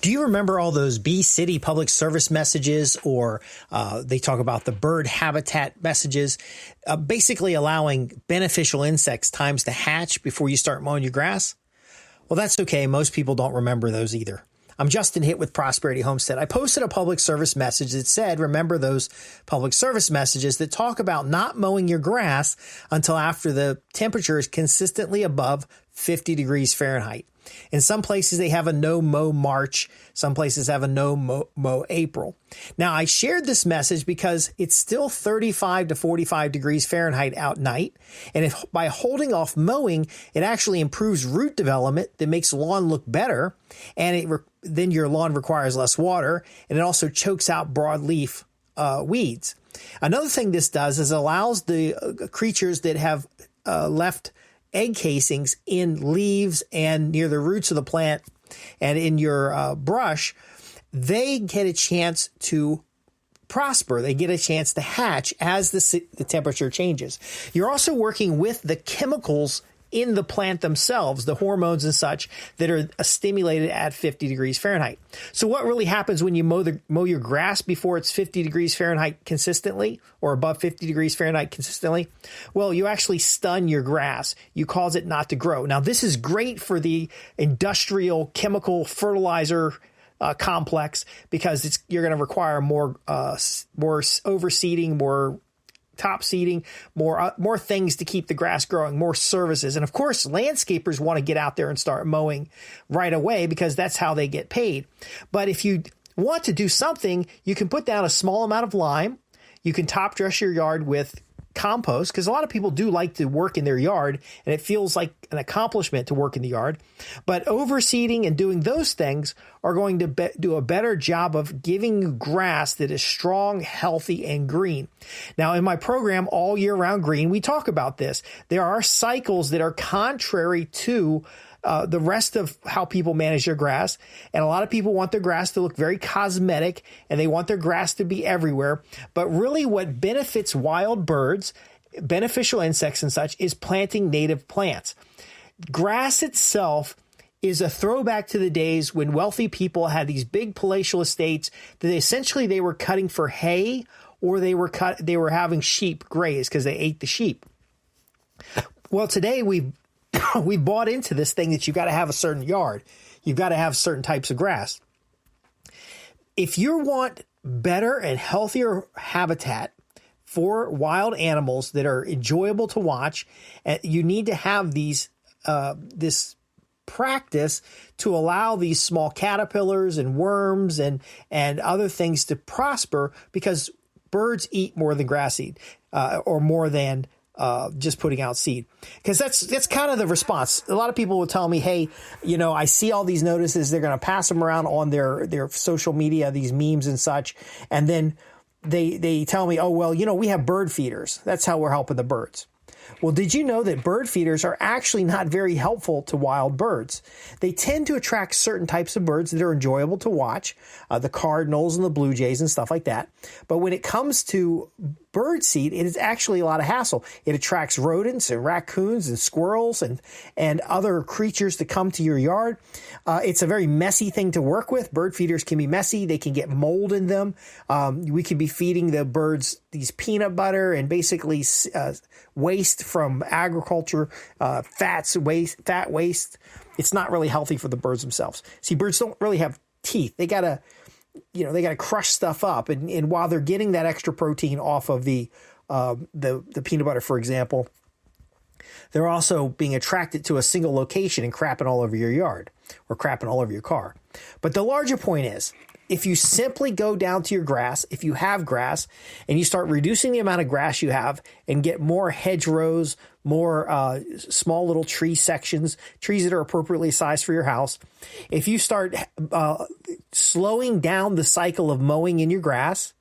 Do you remember all those Bee City public service messages, or they talk about the bird habitat messages, basically allowing beneficial insects times to hatch before you start mowing your grass? Well, that's okay. Most people don't remember those either. I'm Justin Hitt with Prosperity Homestead. I posted a public service message that said, remember those public service messages that talk about not mowing your grass until after the temperature is consistently above 50 degrees Fahrenheit. In some places, they have a no-mow March. Some places have a no-mow April. Now, I shared this message because it's still 35 to 45 degrees Fahrenheit out night. And if by holding off mowing, it actually improves root development that makes lawn look better. And then your lawn requires less water. And it also chokes out broadleaf weeds. Another thing this does is allows the creatures that have left egg casings in leaves and near the roots of the plant and in your brush, they get a chance to prosper. They get a chance to hatch as the temperature changes. You're also working with the chemicals in the plant themselves, the hormones and such that are stimulated at 50 degrees Fahrenheit. So what really happens when you mow your grass before it's 50 degrees Fahrenheit consistently, or above 50 degrees Fahrenheit consistently? Well, you actually stun your grass. You cause it not to grow. Now, this is great for the industrial chemical fertilizer complex, because you're going to require more overseeding, more top seeding, more things to keep the grass growing, more services. And of course, landscapers want to get out there and start mowing right away because that's how they get paid. But if you want to do something, you can put down a small amount of lime. You can top dress your yard with compost, because a lot of people do like to work in their yard, and it feels like an accomplishment to work in the yard. But overseeding and doing those things are going to do a better job of giving you grass that is strong, healthy, and green. Now, in my program, All Year Round Green, we talk about this. There are cycles that are contrary to the rest of how people manage their grass. And a lot of people want their grass to look very cosmetic, and they want their grass to be everywhere. But really what benefits wild birds, beneficial insects and such, is planting native plants. Grass itself is a throwback to the days when wealthy people had these big palatial estates that essentially they were cutting for hay, or they were having sheep graze because they ate the sheep. Well, today we've bought into this thing that you've got to have a certain yard. You've got to have certain types of grass. If you want better and healthier habitat for wild animals that are enjoyable to watch, you need to have this practice to allow these small caterpillars and worms and other things to prosper, because birds eat more than grass eat, or more than just putting out seed. Because that's kind of the response. A lot of people will tell me, hey, I see all these notices. They're going to pass them around on their social media, these memes and such. And then they tell me, oh, well, we have bird feeders. That's how we're helping the birds. Well, did you know that bird feeders are actually not very helpful to wild birds? They tend to attract certain types of birds that are enjoyable to watch, the cardinals and the blue jays and stuff like that. But when it comes to bird seed, it is actually a lot of hassle. It attracts rodents and raccoons and squirrels and other creatures to come to your yard. It's a very messy thing to work with. Bird feeders can be messy. They can get mold in them. We could be feeding the birds these peanut butter and basically waste from agriculture, fat waste. It's not really healthy for the birds themselves. See, birds don't really have teeth. They gotta crush stuff up, and while they're getting that extra protein off of the peanut butter, for example, they're also being attracted to a single location and crapping all over your yard or crapping all over your car. But the larger point is, if you simply go down to your grass, if you have grass, and you start reducing the amount of grass you have and get more hedgerows, more small little tree sections, trees that are appropriately sized for your house, if you start slowing down the cycle of mowing in your grass,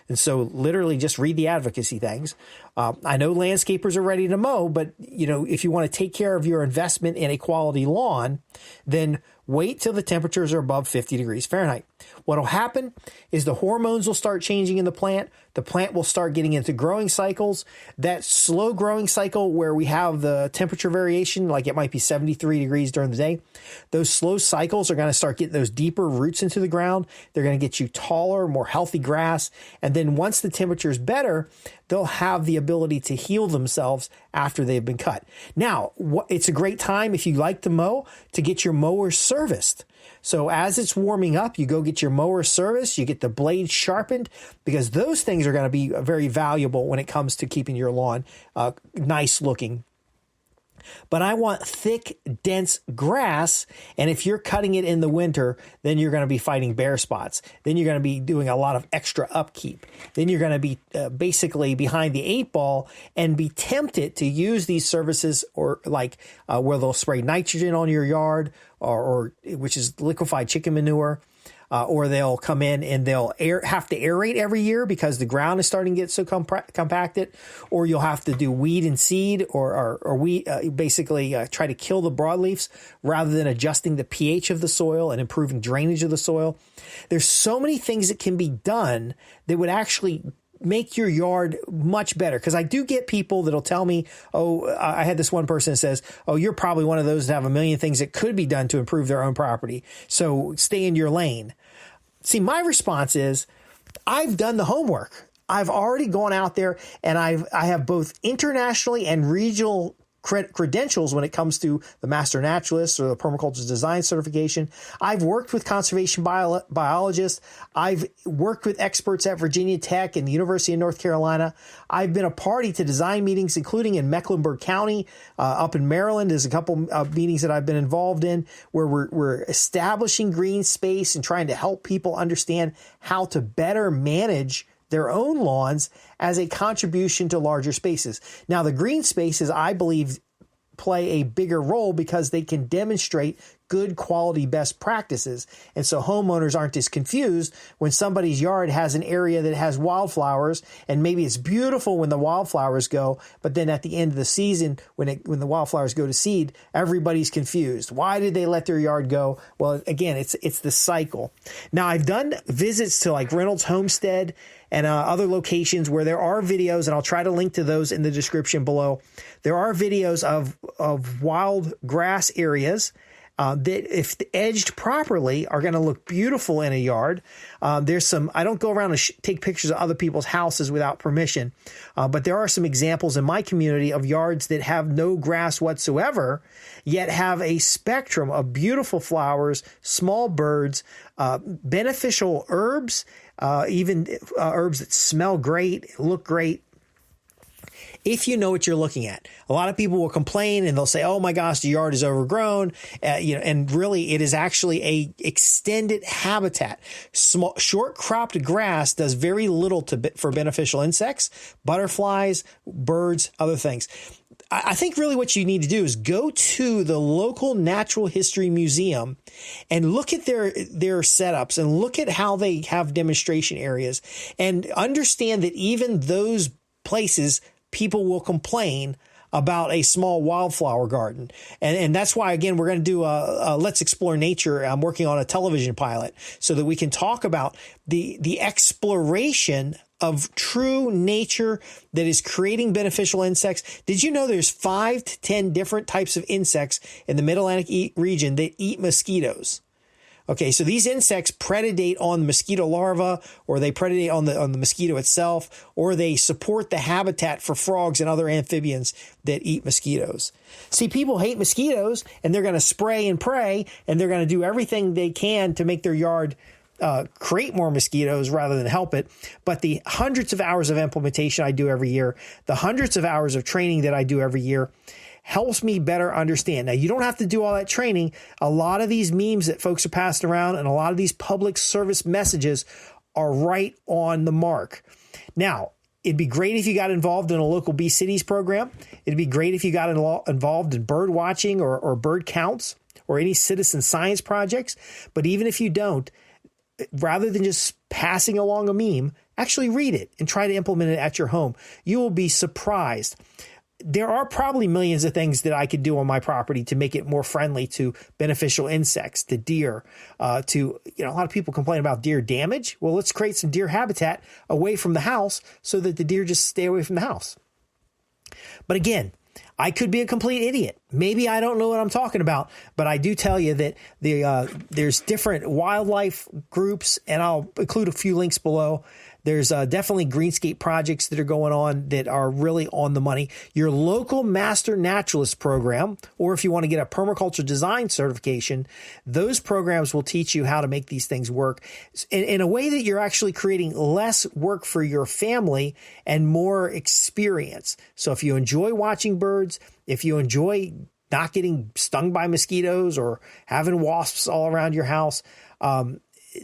and so literally just read the advocacy things. I know landscapers are ready to mow, but if you want to take care of your investment in a quality lawn, then Wait till the temperatures are above 50 degrees Fahrenheit. What will happen is the hormones will start changing in the plant. The plant will start getting into growing cycles. That slow growing cycle where we have the temperature variation, like it might be 73 degrees during the day, those slow cycles are going to start getting those deeper roots into the ground. They're going to get you taller, more healthy grass. And then once the temperature is better, they'll have the ability to heal themselves after they've been cut. Now, it's a great time if you like to mow to get your mower serviced. So as it's warming up, you go get your mower serviced, you get the blades sharpened, because those things are going to be very valuable when it comes to keeping your lawn nice looking. But I want thick, dense grass. And if you're cutting it in the winter, then you're going to be fighting bare spots. Then you're going to be doing a lot of extra upkeep. Then you're going to be basically behind the 8 ball and be tempted to use these services or like where they'll spray nitrogen on your yard or which is liquefied chicken manure. Or they'll come in and they'll have to aerate every year because the ground is starting to get so compacted. Or you'll have to do weed and seed or basically try to kill the broadleafs rather than adjusting the pH of the soil and improving drainage of the soil. There's so many things that can be done that would actually make your yard much better. Because I do get people that'll tell me, I had this one person that says, you're probably one of those that have a million things that could be done to improve their own property. So stay in your lane. See, my response is I've done the homework. I've already gone out there and I have both internationally and regional credentials when it comes to the Master Naturalist or the Permaculture Design Certification. I've worked with conservation biologists. I've worked with experts at Virginia Tech and the University of North Carolina. I've been a party to design meetings, including in Mecklenburg County, up in Maryland. There's a couple of meetings that I've been involved in where we're establishing green space and trying to help people understand how to better manage their own lawns as a contribution to larger spaces. Now, the green spaces, I believe, play a bigger role because they can demonstrate good quality best practices. And so homeowners aren't as confused when somebody's yard has an area that has wildflowers and maybe it's beautiful when the wildflowers go, but then at the end of the season, when the wildflowers go to seed, everybody's confused. Why did they let their yard go? Well, again, it's the cycle. Now, I've done visits to like Reynolds Homestead and other locations where there are videos, and I'll try to link to those in the description below. There are videos of wild grass areas that, if edged properly, are going to look beautiful in a yard. There's some, I don't go around and take pictures of other people's houses without permission, but there are some examples in my community of yards that have no grass whatsoever, yet have a spectrum of beautiful flowers, small birds, beneficial herbs, even herbs that smell great, look great. If you know what you're looking at. A lot of people will complain and they'll say, oh my gosh, the yard is overgrown. And really it is actually a extended habitat. Small, short cropped grass does very little for beneficial insects, butterflies, birds, other things. I think really what you need to do is go to the local natural history museum and look at their setups and look at how they have demonstration areas and understand that even those places, people will complain about a small wildflower garden. And that's why, again, we're going to do a Let's Explore Nature. I'm working on a television pilot so that we can talk about the exploration of true nature that is creating beneficial insects. Did you know there's 5 to 10 different types of insects in the Mid-Atlantic region that eat mosquitoes? Okay, so these insects predate on mosquito larvae, or they predate on the mosquito itself, or they support the habitat for frogs and other amphibians that eat mosquitoes. See, people hate mosquitoes, and they're going to spray and pray, and they're going to do everything they can to make their yard create more mosquitoes rather than help it. But the hundreds of hours of implementation I do every year, the hundreds of hours of training that I do every year, helps me better understand. Now, you don't have to do all that training. A lot of these memes that folks are passing around and a lot of these public service messages are right on the mark. Now, it'd be great if you got involved in a local Bee Cities program. It'd be great if you got involved in bird watching or bird counts or any citizen science projects. But even if you don't, rather than just passing along a meme, actually read it and try to implement it at your home. You will be surprised. there are probably millions of things that I could do on my property to make it more friendly to beneficial insects, to deer, to, a lot of people complain about deer damage. Well, let's create some deer habitat away from the house so that the deer just stay away from the house. But again, I could be a complete idiot. Maybe I don't know what I'm talking about, but I do tell you that there's different wildlife groups, and I'll include a few links below. There's definitely greenscape projects that are going on that are really on the money. Your local master naturalist program, or if you want to get a permaculture design certification, those programs will teach you how to make these things work in a way that you're actually creating less work for your family and more experience. So if you enjoy watching birds, if you enjoy not getting stung by mosquitoes or having wasps all around your house,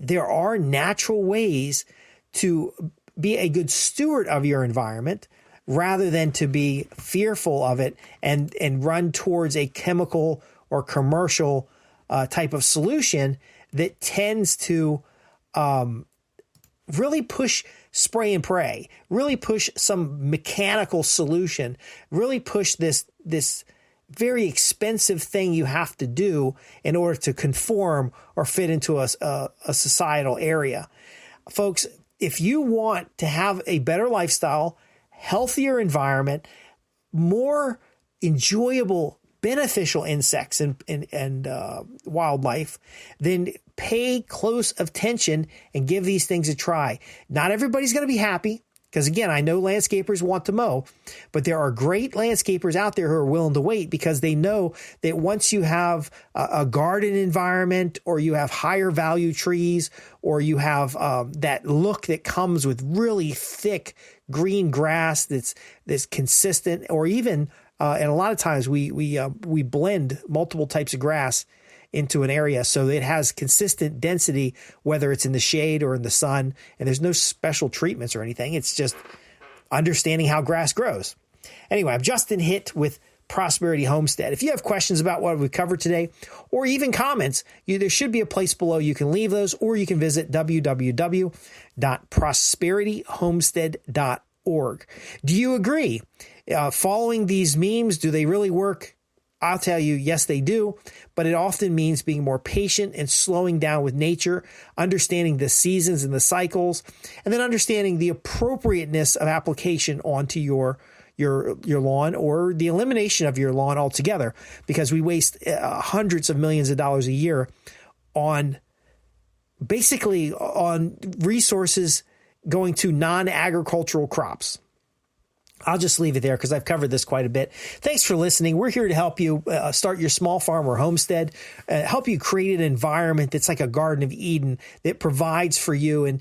there are natural ways to be a good steward of your environment rather than to be fearful of it and run towards a chemical or commercial type of solution that tends to really push spray and pray, really push some mechanical solution, really push this very expensive thing you have to do in order to conform or fit into a societal area. Folks, if you want to have a better lifestyle, healthier environment, more enjoyable, beneficial insects and wildlife, then pay close attention and give these things a try. Not everybody's going to be happy because, again, I know landscapers want to mow, but there are great landscapers out there who are willing to wait because they know that once you have a garden environment or you have higher value trees or you have that look that comes with really thick green grass that's consistent, or even and a lot of times we blend multiple types of grass into an area so it has consistent density, whether it's in the shade or in the sun, and there's no special treatments or anything. It's just understanding how grass grows. Anyway, I'm Justin Hitt with Prosperity Homestead. If you have questions about what we covered today, or even comments, there should be a place below you can leave those, or you can visit www.prosperityhomestead.org. Do you agree? Following these memes, do they really work? I'll tell you, yes, they do, but it often means being more patient and slowing down with nature, understanding the seasons and the cycles, and then understanding the appropriateness of application onto your lawn, or the elimination of your lawn altogether, because we waste hundreds of millions of dollars a year on resources going to non-agricultural crops. I'll just leave it there because I've covered this quite a bit. Thanks for listening. We're here to help you start your small farm or homestead, help you create an environment that's like a Garden of Eden that provides for you and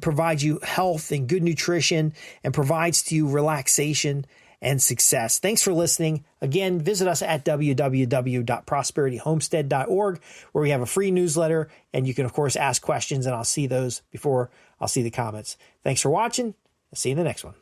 provides you health and good nutrition and provides to you relaxation and success. Thanks for listening. Again, visit us at www.prosperityhomestead.org, where we have a free newsletter, and you can, of course, ask questions, and I'll see those before I'll see the comments. Thanks for watching. I'll see you in the next one.